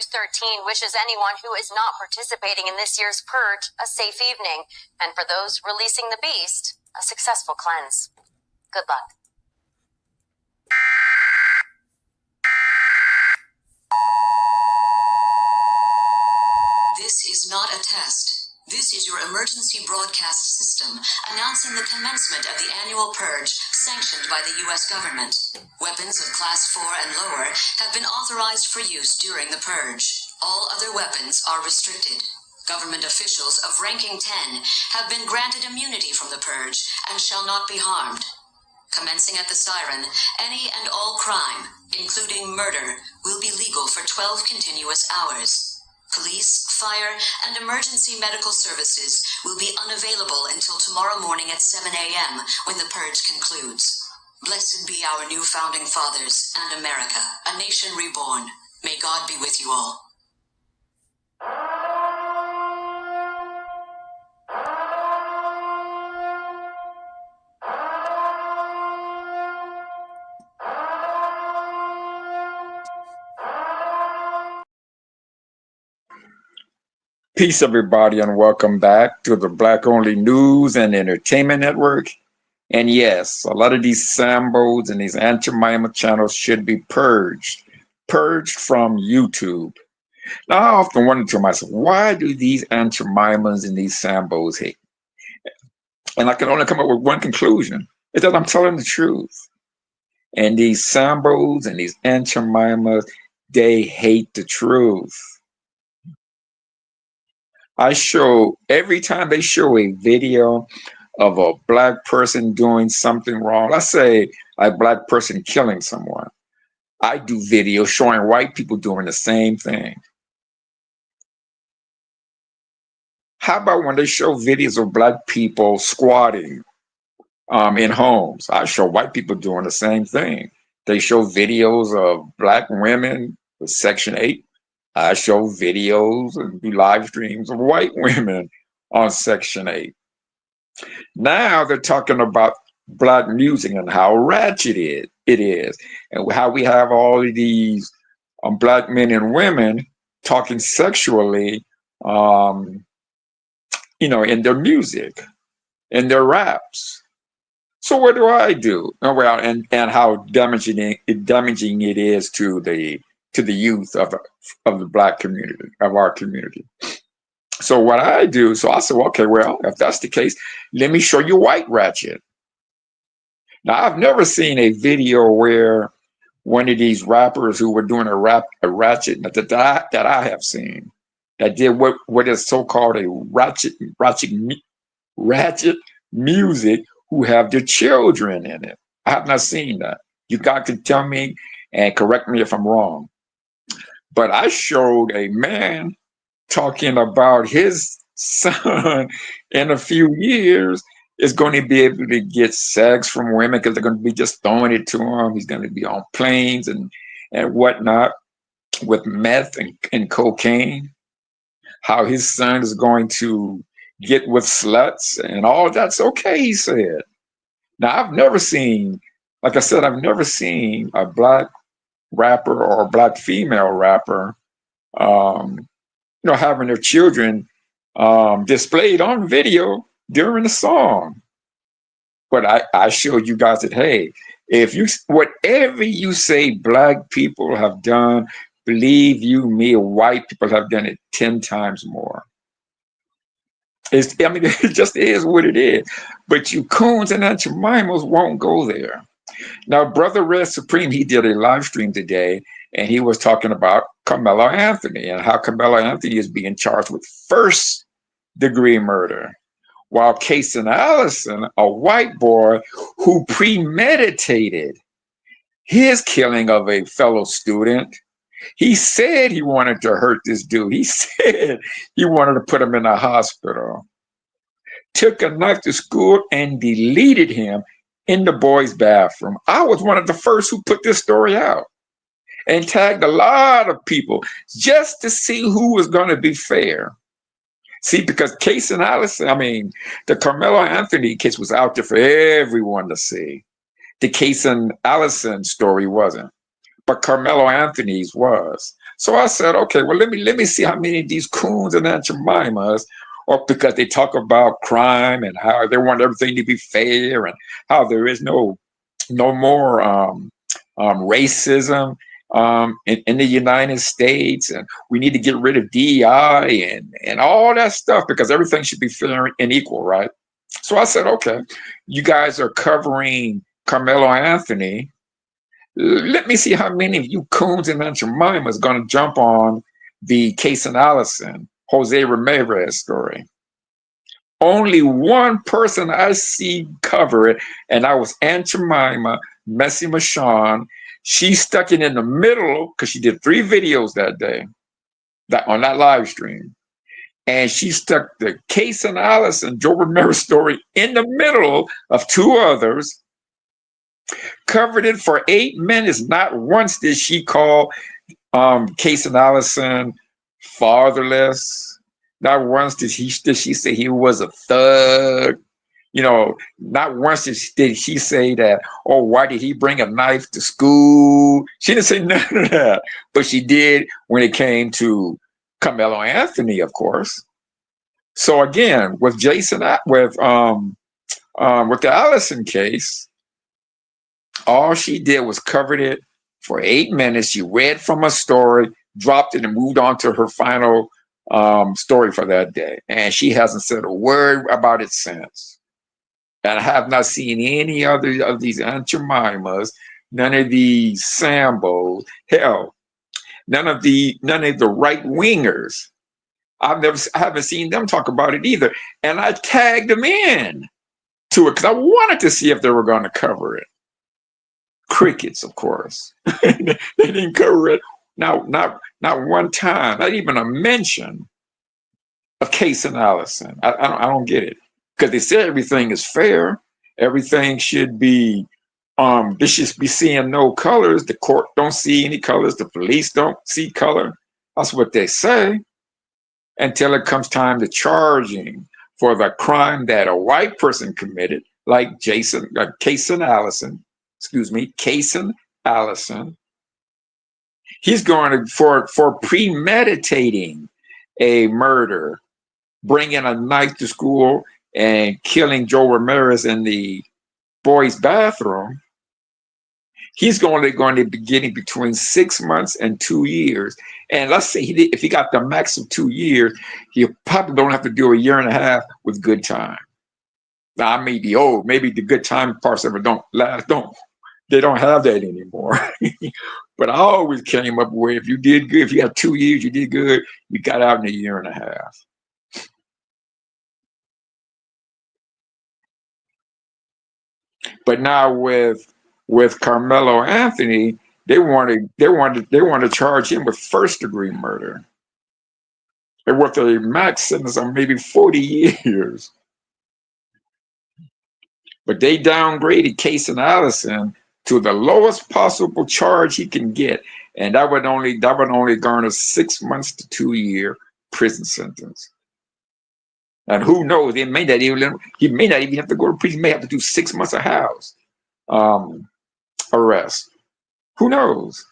13 wishes anyone who is not participating in this year's purge a safe evening, and for those releasing the beast, a successful cleanse. Good luck. This is not a test. This is your emergency broadcast system announcing the commencement of the annual purge sanctioned by the U.S. government. Weapons of Class 4 and lower have been authorized for use during the purge. All other weapons are restricted. Government officials of ranking 10 have been granted immunity from the purge and shall not be harmed. Commencing at the siren, any and all crime, including murder, will be legal for 12 continuous hours. Police, fire, and emergency medical services will be unavailable until tomorrow morning at 7 a.m. when the purge concludes. Blessed be our new founding fathers and America, a nation reborn. May God be with you all. Peace, everybody, and welcome back to the Black Only News and Entertainment Network. And yes, a lot of these Sambos and these Aunt channels should be purged from YouTube. Now, I often wonder to myself, why do these Aunt and these Sambos hate? And I can only come up with one conclusion, is that I'm telling the truth. And these Sambos and these Aunt they hate the truth. Every time they show a video of a Black person doing something wrong, let's say a Black person killing someone, I do videos showing white people doing the same thing. How about when they show videos of Black people squatting in homes? I show white people doing the same thing. They show videos of Black women with Section 8. I show videos and do live streams of white women on Section 8. Now they're talking about Black music and how ratchet it is, and how we have all of these Black men and women talking sexually, in their music, in their raps. So what do? Oh, well, and how damaging it is to the youth of the Black community, of our community. So what I do, so I said, okay, well, if that's the case, let me show you white ratchet. Now, I've never seen a video where one of these rappers who were doing a ratchet that I have seen, that did what is so-called a ratchet music, who have their children in it. I have not seen that. You guys can tell me and correct me if I'm wrong. But I showed a man talking about his son in a few years is going to be able to get sex from women because they're going to be just throwing it to him. He's going to be on planes and whatnot with meth and cocaine. How his son is going to get with sluts and all that's okay, he said. Now, I've never seen a Black rapper or a Black female rapper, having their children displayed on video during the song. But I showed you guys that, hey, whatever you say Black people have done, believe you me, white people have done it 10 times more. It just is what it is. But you coons and Aunt Jemimas won't go there. Now, Brother Red Supreme, he did a live stream today, and he was talking about Carmelo Anthony and how Carmelo Anthony is being charged with first-degree murder, while Casey Allison, a white boy who premeditated his killing of a fellow student, he said he wanted to hurt this dude. He said he wanted to put him in a hospital. Took a knife to school and deleted him in the boys' bathroom. I was one of the first who put this story out and tagged a lot of people just to see who was going to be fair. See, because Casey and Allison, the Carmelo Anthony case was out there for everyone to see. The Casey and Allison story wasn't. but Carmelo Anthony's was. So I said, okay, well, let me see how many of these coons and Aunt Jemimas, or because they talk about crime and how they want everything to be fair and how there is no more racism in the United States, and we need to get rid of DEI and all that stuff because everything should be fair and equal, right? So I said, okay, you guys are covering Carmelo Anthony. Let me see how many of you coons and Aunt Jemima is going to jump on the Case and Allison, Jose Ramirez story. Only one person I see cover it, and that was Aunt Jemima, Messy Michonne. She stuck it in the middle because she did 3 videos that day on that live stream. And she stuck the Case and Allison, Joe Ramirez story in the middle of 2 others, covered it for 8 minutes. Not once did she call Case and Allison fatherless. Not once did she say he was a thug. You know, not once did she say that, oh, why did he bring a knife to school? She didn't say none of that. But she did when it came to Carmelo Anthony, of course. So again, with the Allison case, all she did was covered it for 8 minutes. She read from a story, dropped it, and moved on to her final story for that day. And she hasn't said a word about it since. And I have not seen any other of these Aunt Jemimas, none of these Sambos, hell, none of the right wingers. I haven't seen them talk about it either. And I tagged them in to it because I wanted to see if they were going to cover it. Crickets, of course. They didn't cover it. Not one time. Not even a mention of Case and Allison. I don't get it because they said everything is fair. Everything should be. They should be seeing no colors. The court don't see any colors. The police don't see color. That's what they say. Until it comes time to charging for the crime that a white person committed, like Case and Allison. He's going for premeditating a murder, bringing a knife to school and killing Joe Ramirez in the boys' bathroom. He's going to be getting between 6 months and 2 years. And let's say if he got the max of 2 years, he probably don't have to do a year and a half with good time. Now, I may be old. Maybe the good time parts of it don't last. They don't have that anymore. But I always came up with, if you did good, if you had 2 years, you did good, you got out in a year and a half. But now with Carmelo Anthony, they want to charge him with first-degree murder, and with a max sentence of maybe 40 years. But they downgraded Case and Allison to the lowest possible charge he can get, and that would only garner 6 months to 2 year prison sentence. And who knows? He may not even have to go to prison. He may have to do 6 months of house arrest. Who knows?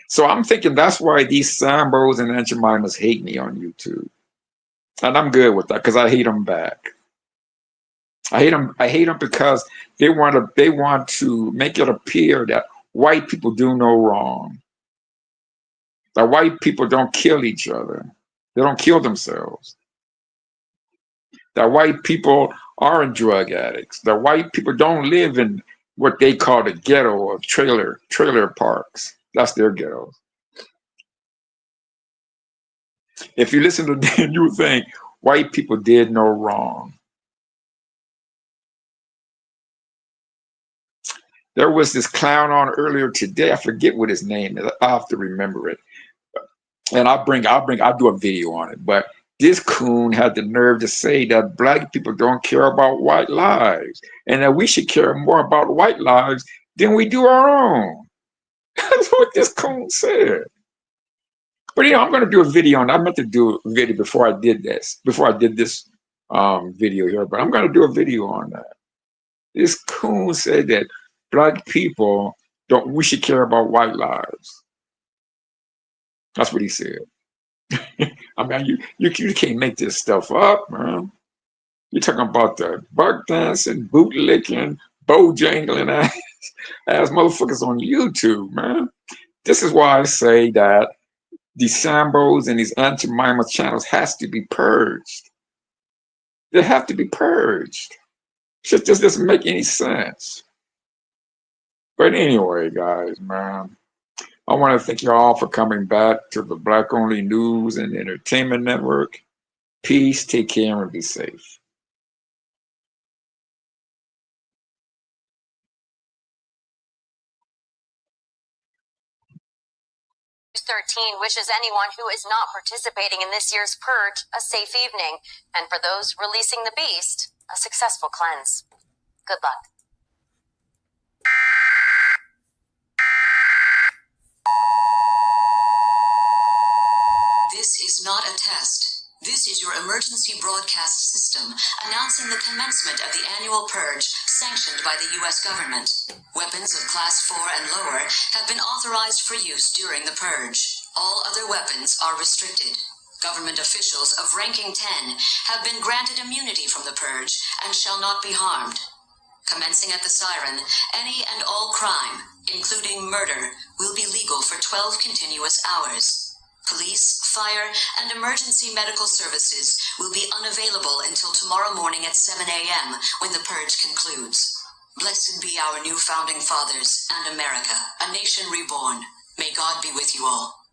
So I'm thinking that's why these Sambos and Aunt Jemimas hate me on YouTube, and I'm good with that because I hate them back. I hate them because they want to make it appear that white people do no wrong. That white people don't kill each other. They don't kill themselves. That white people aren't drug addicts. That white people don't live in what they call the ghetto of trailer parks. That's their ghettos. If you listen to them, you think white people did no wrong. There was this clown on earlier today. I forget what his name is. I have to remember it. And I'll do a video on it. But this coon had the nerve to say that black people don't care about white lives and that we should care more about white lives than we do our own. That's what this coon said. But I'm going to do a video on. I meant to do a video before I did this video here. But I'm going to do a video on that. This coon said that black people Don't we should care about white lives. That's what he said. I mean, you can't make this stuff up, man. You're talking about the buck dancing, bootlicking, bojangling ass motherfuckers on YouTube, man. This is why I say that these Sambos and these Anti-Mima channels has to be purged. They have to be purged. Shit just doesn't make any sense. But anyway, guys, man, I want to thank you all for coming back to the Black Only News and Entertainment Network. Peace, take care, and be safe. 13 wishes anyone who is not participating in this year's purge a safe evening, and for those releasing the beast, a successful cleanse. Good luck. This is not a test. This is your emergency broadcast system announcing the commencement of the annual purge sanctioned by the U.S. government. Weapons of Class 4 and lower have been authorized for use during the purge. All other weapons are restricted. Government officials of ranking 10 have been granted immunity from the purge and shall not be harmed. Commencing at the siren, any and all crime, including murder, will be legal for 12 continuous hours. Police, fire, and emergency medical services will be unavailable until tomorrow morning at 7 a.m. when the purge concludes. Blessed be our new founding fathers and America, a nation reborn. May God be with you all.